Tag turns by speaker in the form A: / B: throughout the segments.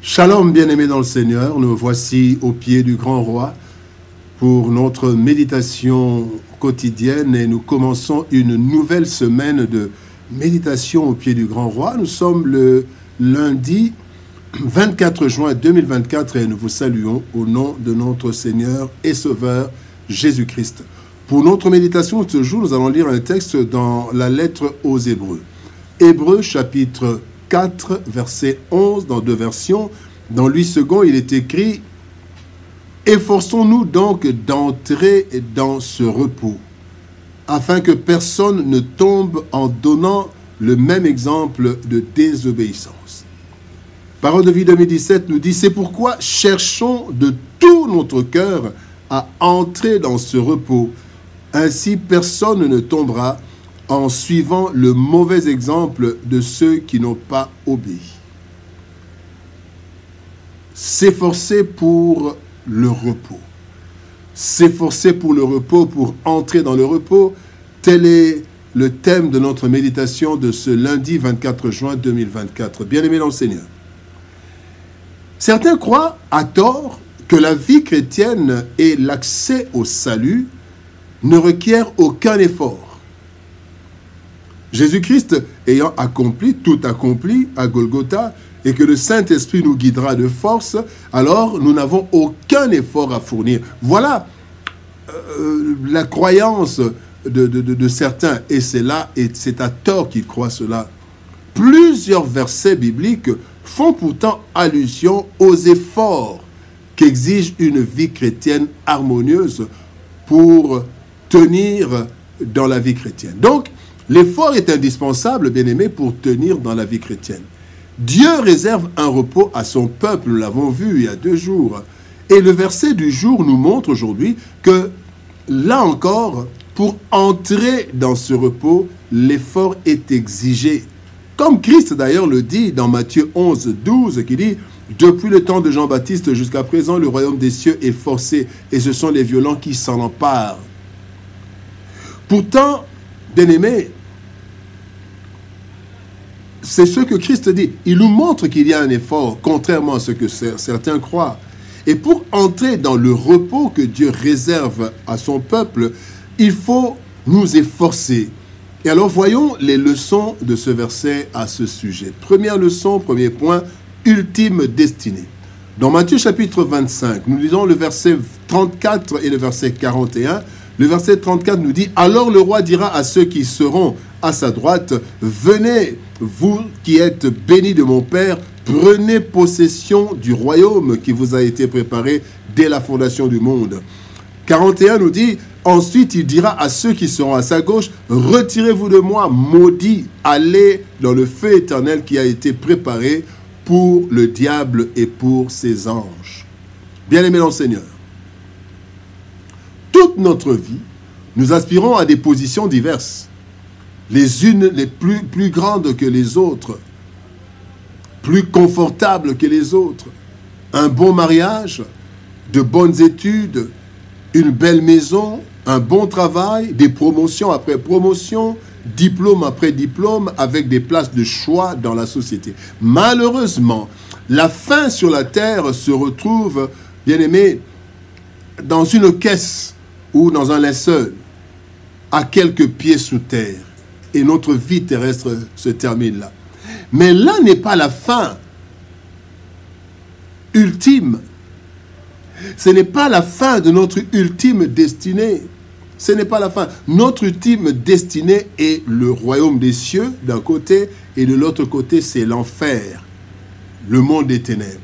A: Shalom, bien-aimés dans le Seigneur, nous voici au pied du grand roi pour notre méditation quotidienne et nous commençons une nouvelle semaine de méditation au pied du grand roi. Nous sommes le lundi 24 juin 2024 et nous vous saluons au nom de notre Seigneur et Sauveur Jésus-Christ. Pour notre méditation de ce jour, nous allons lire un texte dans la lettre aux Hébreux. Hébreux chapitre 4, verset 11, dans deux versions. Dans Louis II, il est écrit « Efforçons-nous donc d'entrer dans ce repos, afin que personne ne tombe en donnant le même exemple de désobéissance. » Parole de vie 2017 nous dit « C'est pourquoi cherchons de tout notre cœur à entrer dans ce repos, ainsi personne ne tombera en suivant le mauvais exemple de ceux qui n'ont pas obéi. » S'efforcer pour le repos. S'efforcer pour le repos, pour entrer dans le repos, tel est le thème de notre méditation de ce lundi 24 juin 2024. Bien-aimés dans le Seigneur. Certains croient à tort que la vie chrétienne et l'accès au salut ne requièrent aucun effort. Jésus-Christ ayant accompli, tout accompli à Golgotha, et que le Saint-Esprit nous guidera de force, alors nous n'avons aucun effort à fournir. Voilà la croyance de certains, et c'est là, et c'est à tort qu'ils croient cela. Plusieurs versets bibliques font pourtant allusion aux efforts qu'exige une vie chrétienne harmonieuse pour tenir dans la vie chrétienne. Donc, l'effort est indispensable, bien-aimé, pour tenir dans la vie chrétienne. Dieu réserve un repos à son peuple, nous l'avons vu il y a 2 jours. Et le verset du jour nous montre aujourd'hui que, là encore, pour entrer dans ce repos, l'effort est exigé. Comme Christ d'ailleurs le dit dans Matthieu 11, 12, qui dit « Depuis le temps de Jean-Baptiste jusqu'à présent, le royaume des cieux est forcé, et ce sont les violents qui s'en emparent. » Pourtant, bien-aimés, c'est ce que Christ dit. Il nous montre qu'il y a un effort, contrairement à ce que certains croient. Et pour entrer dans le repos que Dieu réserve à son peuple, il faut nous efforcer. Et alors voyons les leçons de ce verset à ce sujet. Première leçon, premier point, ultime destinée. Dans Matthieu chapitre 25, nous lisons le verset 34 et le verset 41. Le verset 34 nous dit « Alors le roi dira à ceux qui seront à sa droite, « Venez, vous qui êtes bénis de mon Père, prenez possession du royaume qui vous a été préparé dès la fondation du monde. » 41 nous dit « Ensuite il dira à ceux qui seront à sa gauche, « Retirez-vous de moi, maudits, allez dans le feu éternel qui a été préparé pour le diable et pour ses anges. » Bien-aimés dans le Seigneur, toute notre vie, nous aspirons à des positions diverses. Les unes les plus grandes que les autres, plus confortables que les autres. Un bon mariage, de bonnes études, une belle maison, un bon travail, des promotions après promotions, diplôme après diplôme, avec des places de choix dans la société. Malheureusement, la fin sur la terre se retrouve, bien aimé, dans une caisse ou dans un linceul, à quelques pieds sous terre. Et notre vie terrestre se termine là. Mais là n'est pas la fin ultime. Ce n'est pas la fin de notre ultime destinée. Ce n'est pas la fin. Notre ultime destinée est le royaume des cieux d'un côté et de l'autre côté c'est l'enfer, le monde des ténèbres.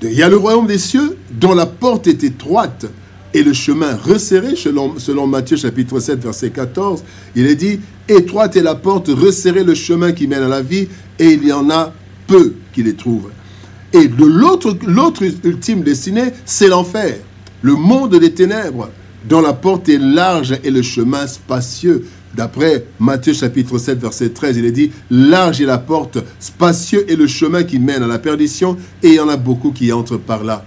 A: Il y a le royaume des cieux dont la porte est étroite et le chemin resserré, selon Matthieu chapitre 7, verset 14, il est dit « Étroite est la porte, resserrez le chemin qui mène à la vie, et il y en a peu qui les trouvent. » Et de l'autre ultime destinée, c'est l'enfer, le monde des ténèbres, dont la porte est large et le chemin spacieux. D'après Matthieu chapitre 7, verset 13, il est dit « Large est la porte, spacieux est le chemin qui mène à la perdition, et il y en a beaucoup qui entrent par là. »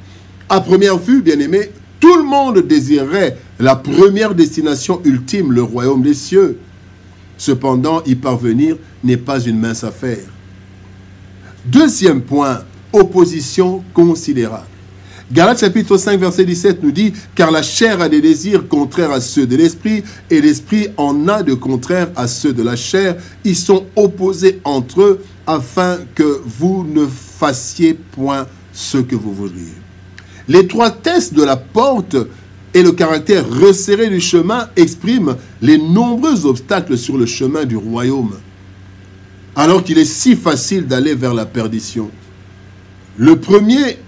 A: À première vue, bien-aimés, tout le monde désirerait la première destination ultime, le royaume des cieux. Cependant, y parvenir n'est pas une mince affaire. Deuxième point, opposition considérable. Galates chapitre 5, verset 17 nous dit « Car la chair a des désirs contraires à ceux de l'esprit, et l'esprit en a de contraires à ceux de la chair. Ils sont opposés entre eux, afin que vous ne fassiez point ce que vous voudriez. » L'étroitesse de la porte et le caractère resserré du chemin expriment les nombreux obstacles sur le chemin du royaume, alors qu'il est si facile d'aller vers la perdition. Le premier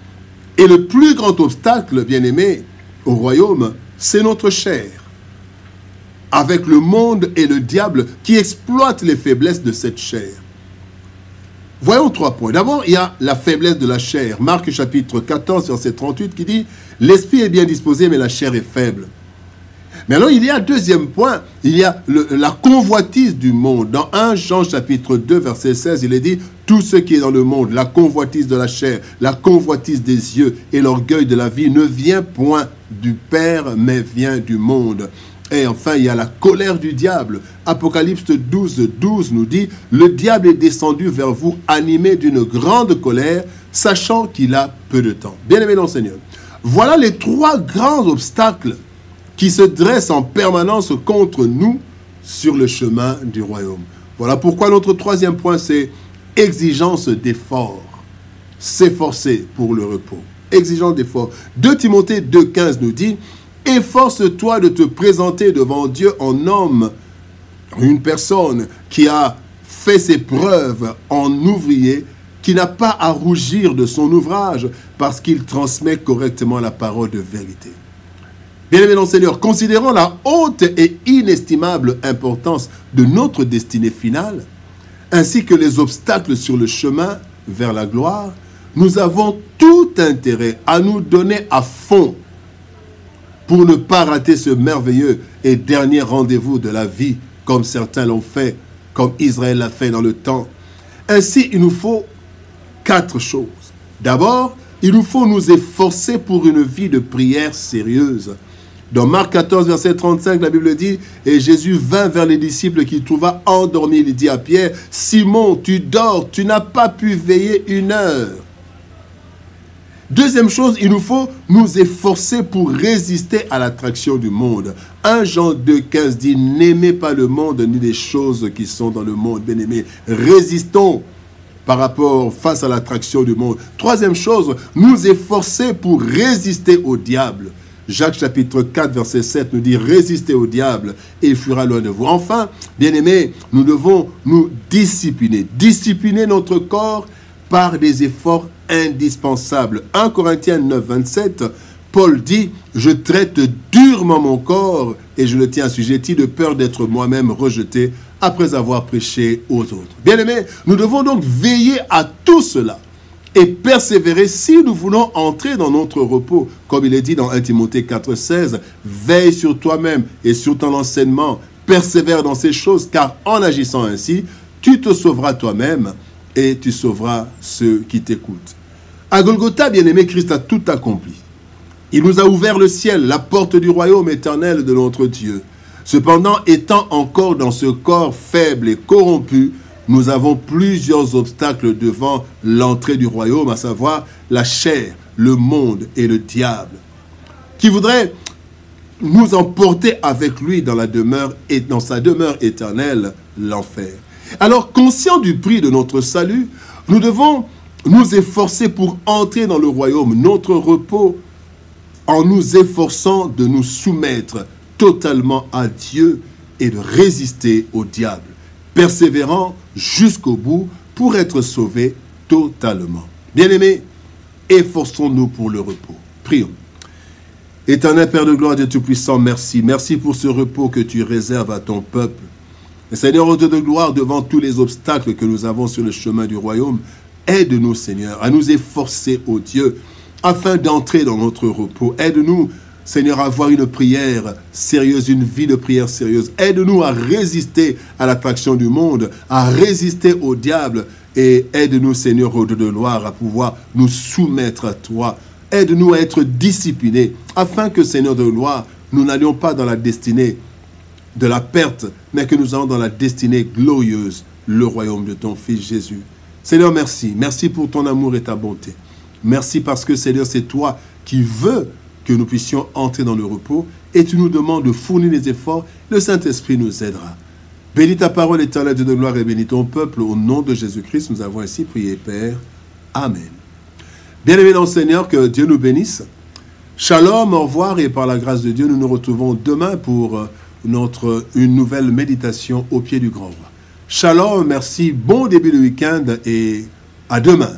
A: et le plus grand obstacle, bien-aimé, au royaume, c'est notre chair, avec le monde et le diable qui exploitent les faiblesses de cette chair. Voyons 3 points. D'abord, il y a la faiblesse de la chair. Marc chapitre 14, verset 38 qui dit « L'esprit est bien disposé, mais la chair est faible. » Mais alors, il y a deuxième point, il y a la convoitise du monde. Dans 1 Jean chapitre 2, verset 16, il est dit « Tout ce qui est dans le monde, la convoitise de la chair, la convoitise des yeux et l'orgueil de la vie ne vient point du Père, mais vient du monde. » Et enfin, il y a la colère du diable. Apocalypse 12, 12 nous dit « Le diable est descendu vers vous, animé d'une grande colère, sachant qu'il a peu de temps. » Bien-aimés dans le Seigneur, voilà les 3 grands obstacles qui se dressent en permanence contre nous sur le chemin du royaume. Voilà pourquoi notre 3e point, c'est exigence d'effort. S'efforcer pour le repos. Exigence d'effort. 2 Timothée 2,15 nous dit « Efforce-toi de te présenter devant Dieu en homme, une personne qui a fait ses preuves en ouvrier, qui n'a pas à rougir de son ouvrage parce qu'il transmet correctement la parole de vérité. » Bien-aimés dans le Seigneur, considérant la haute et inestimable importance de notre destinée finale, ainsi que les obstacles sur le chemin vers la gloire, nous avons tout intérêt à nous donner à fond pour ne pas rater ce merveilleux et dernier rendez-vous de la vie, comme certains l'ont fait, comme Israël l'a fait dans le temps. Ainsi, il nous faut 4 choses. D'abord, il nous faut nous efforcer pour une vie de prière sérieuse. Dans Marc 14, verset 35, la Bible dit « Et Jésus vint vers les disciples qu'il trouva endormis. Il dit à Pierre, « Simon, tu dors, tu n'as pas pu veiller 1 heure. » Deuxième chose, il nous faut nous efforcer pour résister à l'attraction du monde. 1 Jean 2,15 dit « N'aimez pas le monde ni les choses qui sont dans le monde. » Bien-aimés, résistons face à l'attraction du monde. Troisième chose, nous efforcer pour résister au diable. Jacques chapitre 4, verset 7 nous dit « Résistez au diable et il fuira loin de vous. » Enfin, bien-aimés, nous devons nous discipliner. Discipliner notre corps par des efforts indispensables. 1 Corinthiens 9, 27, Paul dit « Je traite durement mon corps et je le tiens assujetti de peur d'être moi-même rejeté après avoir prêché aux autres. » Bien-aimés, nous devons donc veiller à tout cela et persévérer si nous voulons entrer dans notre repos. Comme il est dit dans 1 Timothée 4, 16, « Veille sur toi-même et sur ton enseignement, persévère dans ces choses, car en agissant ainsi, tu te sauveras toi-même et tu sauveras ceux qui t'écoutent. » À Golgotha, bien-aimé, Christ a tout accompli. Il nous a ouvert le ciel, la porte du royaume éternel de notre Dieu. Cependant, étant encore dans ce corps faible et corrompu, nous avons plusieurs obstacles devant l'entrée du royaume, à savoir la chair, le monde et le diable, qui voudraient nous emporter avec lui dans sa demeure éternelle, l'enfer. Alors, conscients du prix de notre salut, nous devons nous efforcer pour entrer dans le royaume, notre repos, en nous efforçant de nous soumettre totalement à Dieu et de résister au diable, persévérant jusqu'au bout pour être sauvés totalement. Bien-aimés, efforçons-nous pour le repos. Prions. Éternel Père de gloire, Dieu Tout-Puissant, merci. Merci pour ce repos que tu réserves à ton peuple. Et Seigneur, au Dieu de gloire, devant tous les obstacles que nous avons sur le chemin du royaume, aide-nous, Seigneur, à nous efforcer, ô Dieu, afin d'entrer dans notre repos. Aide-nous, Seigneur, à avoir une prière sérieuse, une vie de prière sérieuse. Aide-nous à résister à l'attraction du monde, à résister au diable. Et aide-nous, Seigneur, au Dieu de gloire, à pouvoir nous soumettre à toi. Aide-nous à être disciplinés, afin que, Seigneur de gloire, nous n'allions pas dans la destinée de la perte, mais que nous allons dans la destinée glorieuse, le royaume de ton Fils Jésus. Seigneur, merci. Merci pour ton amour et ta bonté. Merci parce que, Seigneur, c'est toi qui veux que nous puissions entrer dans le repos et tu nous demandes de fournir les efforts. Le Saint-Esprit nous aidera. Bénis ta parole, éternelle Dieu de gloire, et bénis ton peuple. Au nom de Jésus-Christ, nous avons ainsi prié, Père. Amen. Bien-aimés dans le Seigneur, que Dieu nous bénisse. Shalom, au revoir, et par la grâce de Dieu, nous nous retrouvons demain pour une nouvelle méditation au pied du grand roi. Shalom, merci, bon début de week-end et à demain.